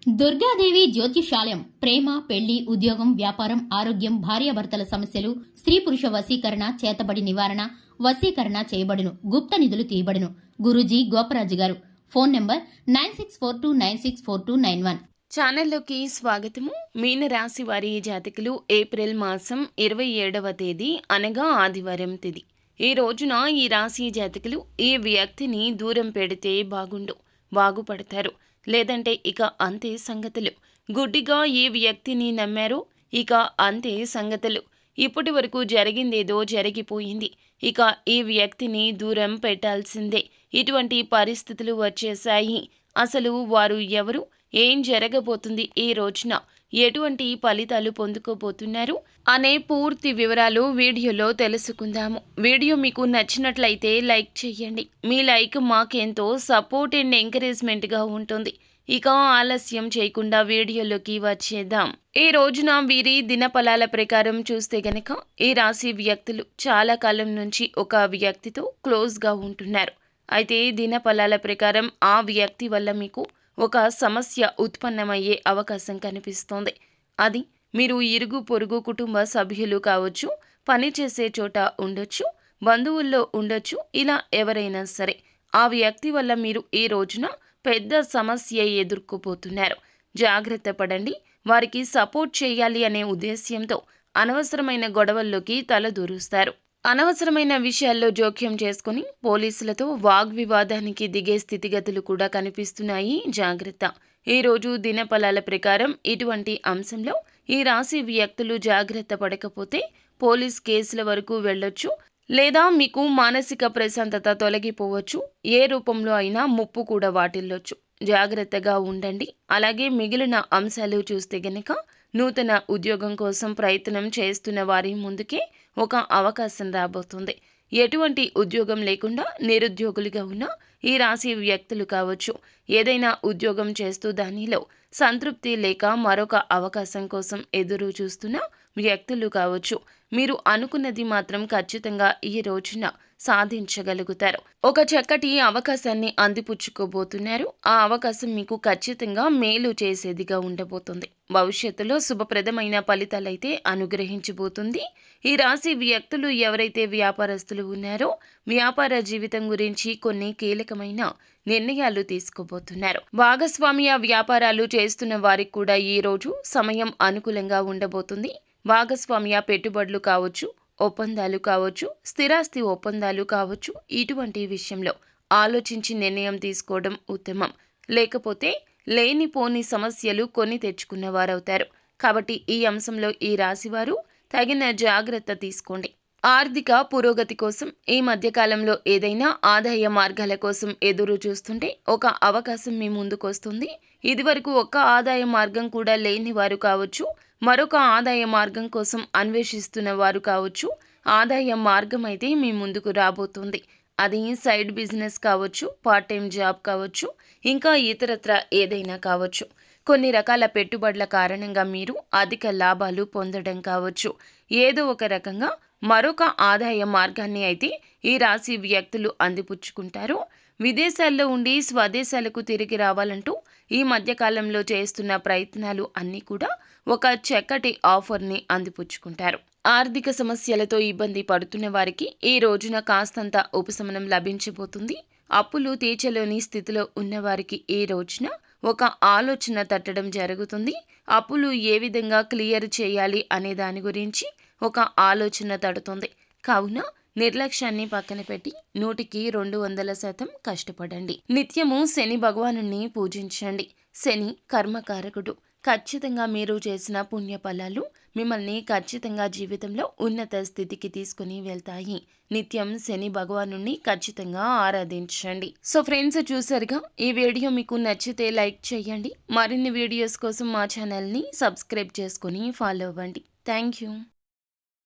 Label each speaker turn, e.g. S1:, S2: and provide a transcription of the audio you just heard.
S1: దుర్గాదేవి జ్యోతిషాలయం ప్రేమ, పెళ్లి, ఉద్యోగం, వ్యాపారం, ఆరోగ్యం, భార్యాభర్తల సమస్యలు, స్త్రీ పురుష వశీకరణ, చేతబడి నివారణ, వశీకరణ చేయబడును. గుప్త నిధులు తీయబడును. గురూజీ గోపరాజు గారు. Phone number 9642964291.
S2: ఛానల్లోకి స్వాగతము. మీనరాశి వారి జాతకులు ఏప్రిల్ మాసం 27వ తేదీ అనగా ఆదివారం తిథి. ఈ రోజున ఈ రాశి జాతకులు ఈ వ్యక్తిని దూరం పెడితే బాగుపడతారు, లేదంటే ఇక అంతే సంగతులు. గుడ్డిగా ఈ వ్యక్తిని నమ్మారు, ఇక అంతే సంగతులు. ఇప్పటి వరకు జరిగిందేదో జరిగిపోయింది, ఇక ఈ వ్యక్తిని దూరం పెట్టాల్సిందే. ఇటువంటి పరిస్థితులు వచ్చేశాయి. అసలు వారు ఎవరు, ఏం జరగబోతుంది, ఈ రోజున ఎటువంటి ఫలితాలు పొందుకోబోతున్నారు అనే పూర్తి వివరాలు వీడియోలో తెలుసుకుందాము. వీడియో మీకు నచ్చినట్లయితే లైక్ చేయండి. మీ లైక్ మాకెంతో సపోర్ట్ అండ్ ఎంకరేజ్మెంట్గా ఉంటుంది. ఇక ఆలస్యం చేయకుండా వీడియోలోకి వచ్చేద్దాం. ఈ రోజున వీరి దినఫలాల ప్రకారం చూస్తే గనక ఈ రాశి వ్యక్తులు చాలా కాలం నుంచి ఒక వ్యక్తితో క్లోజ్గా ఉంటున్నారు. అయితే దినఫలాల ప్రకారం ఆ వ్యక్తి వల్ల మీకు ఒక సమస్య ఉత్పన్నమయ్యే అవకాశం కనిపిస్తోంది. అది మీరు ఇరుగు పొరుగు కుటుంబ సభ్యులు కావచ్చు, పనిచేసే చోట ఉండొచ్చు, బంధువుల్లో ఉండొచ్చు. ఇలా ఎవరైనా సరే ఆ వ్యక్తి వల్ల మీరు ఈ రోజున పెద్ద సమస్య ఎదుర్కోబోతున్నారు. జాగ్రత్త పడండి. వారికి సపోర్ట్ చేయాలి అనే ఉద్దేశ్యంతో అనవసరమైన గొడవల్లోకి తలదూరుస్తారు. అనవసరమైన విషయాల్లో జోక్యం చేసుకుని పోలీసులతో వాగ్వివాదానికి దిగే స్థితిగతులు కూడా కనిపిస్తున్నాయి. జాగ్రత్త. ఈరోజు దినఫలాల ప్రకారం ఇటువంటి అంశంలో ఈ రాశి వ్యక్తులు జాగ్రత్త పడకపోతే పోలీస్ కేసుల వరకు వెళ్ళొచ్చు, లేదా మీకు మానసిక ప్రశాంతత తొలగిపోవచ్చు. ఏ రూపంలో అయినా ముప్పు కూడా వాటిల్లొచ్చు. జాగ్రత్తగా ఉండండి. అలాగే మిగిలిన అంశాలు చూస్తే గనక నూతన ఉద్యోగం కోసం ప్రయత్నం చేస్తున్న వారి ముందుకే ఒక అవకాశం రాబోతుంది. ఎటువంటి ఉద్యోగం లేకుండా నిరుద్యోగులుగా ఉన్న ఈ రాశి వ్యక్తులు కావచ్చు, ఏదైనా ఉద్యోగం చేస్తూ దానిలో సంతృప్తి లేక మరొక అవకాశం కోసం ఎదురు చూస్తున్న వ్యక్తులు కావచ్చు, మీరు అనుకున్నది మాత్రం ఖచ్చితంగా ఈ రోజున సాధించగలుగుతారు. ఒక చక్కటి అవకాశాన్ని అందిపుచ్చుకోబోతున్నారు. ఆ అవకాశం మీకు ఖచ్చితంగా మేలు చేసేదిగా ఉండబోతుంది. భవిష్యత్తులో శుభప్రదమైన ఫలితాలైతే అనుగ్రహించబోతుంది. ఈ రాశి వ్యక్తులు ఎవరైతే వ్యాపారస్తులు ఉన్నారో వ్యాపార జీవితం గురించి కొన్ని కీలకమైన నిర్ణయాలు తీసుకోబోతున్నారు. భాగస్వామ్య వ్యాపారాలు చేస్తున్న వారికి కూడా ఈ రోజు సమయం అనుకూలంగా ఉండబోతుంది. భాగస్వామ్య పెట్టుబడులు కావచ్చు, ఒప్పందాలు కావచ్చు, స్థిరాస్తి ఒప్పందాలు కావచ్చు, ఇటువంటి విషయంలో ఆలోచించి నిర్ణయం తీసుకోవడం ఉత్తమం. లేకపోతే లేనిపోని సమస్యలు కొని తెచ్చుకున్న వారవుతారు. కాబట్టి ఈ అంశంలో ఈ రాశివారు తగిన జాగ్రత్త తీసుకోండి. ఆర్థిక పురోగతి కోసం ఈ మధ్యకాలంలో ఏదైనా ఆదాయ మార్గాల కోసం ఎదురు చూస్తుంటే ఒక అవకాశం మీ ముందుకొస్తుంది. ఇదివరకు ఒక్క ఆదాయ మార్గం కూడా లేని వారు కావచ్చు, మరొక ఆదాయ మార్గం కోసం అన్వేషిస్తున్న వారు కావచ్చు, ఆదాయ మార్గం అయితే మీ ముందుకు రాబోతుంది. అది సైడ్ బిజినెస్ కావచ్చు, పార్ట్ టైం జాబ్ కావచ్చు, ఇంకా ఇతరత్ర ఏదైనా కావచ్చు. కొన్ని రకాల పెట్టుబడుల కారణంగా మీరు అధిక లాభాలు పొందడం కావచ్చు. ఏదో ఒక రకంగా మరొక ఆదాయ మార్గాన్ని అయితే ఈ రాశి వ్యక్తులు అందిపుచ్చుకుంటారు. విదేశాల్లో ఉండి స్వదేశాలకు తిరిగి రావాలంటూ ఈ మధ్యకాలంలో చేస్తున్న ప్రయత్నాలు అన్నీ కూడా ఒక చక్కటి ఆఫర్ని అందిపుచ్చుకుంటారు. ఆర్థిక సమస్యలతో ఇబ్బంది పడుతున్న వారికి ఈ రోజున కాస్తంత ఉపశమనం లభించబోతుంది. అప్పులు తీర్చలేని స్థితిలో ఉన్నవారికి ఈ రోజున ఒక ఆలోచన తట్టడం జరుగుతుంది. అప్పులు ఏ విధంగా క్లియర్ చేయాలి అనే దాని గురించి ఒక ఆలోచన తడుతుంది. కావున నిర్లక్ష్యాన్ని పక్కన పెట్టి 100కి 200% కష్టపడండి. నిత్యము శని భగవానుని పూజించండి. శని కర్మకారకుడు. ఖచ్చితంగా మీరు చేసిన పుణ్య ఫలాలు మిమ్మల్ని ఖచ్చితంగా జీవితంలో ఉన్నత స్థితికి తీసుకుని వెళ్తాయి. నిత్యం శని భగవానుని ఖచ్చితంగా ఆరాధించండి. సో ఫ్రెండ్స్, చూసారుగా, ఈ వీడియో మీకు నచ్చితే లైక్ చేయండి. మరిన్ని వీడియోస్ కోసం మా ఛానల్ని సబ్స్క్రైబ్ చేసుకుని ఫాలో అవ్వండి. Thank you.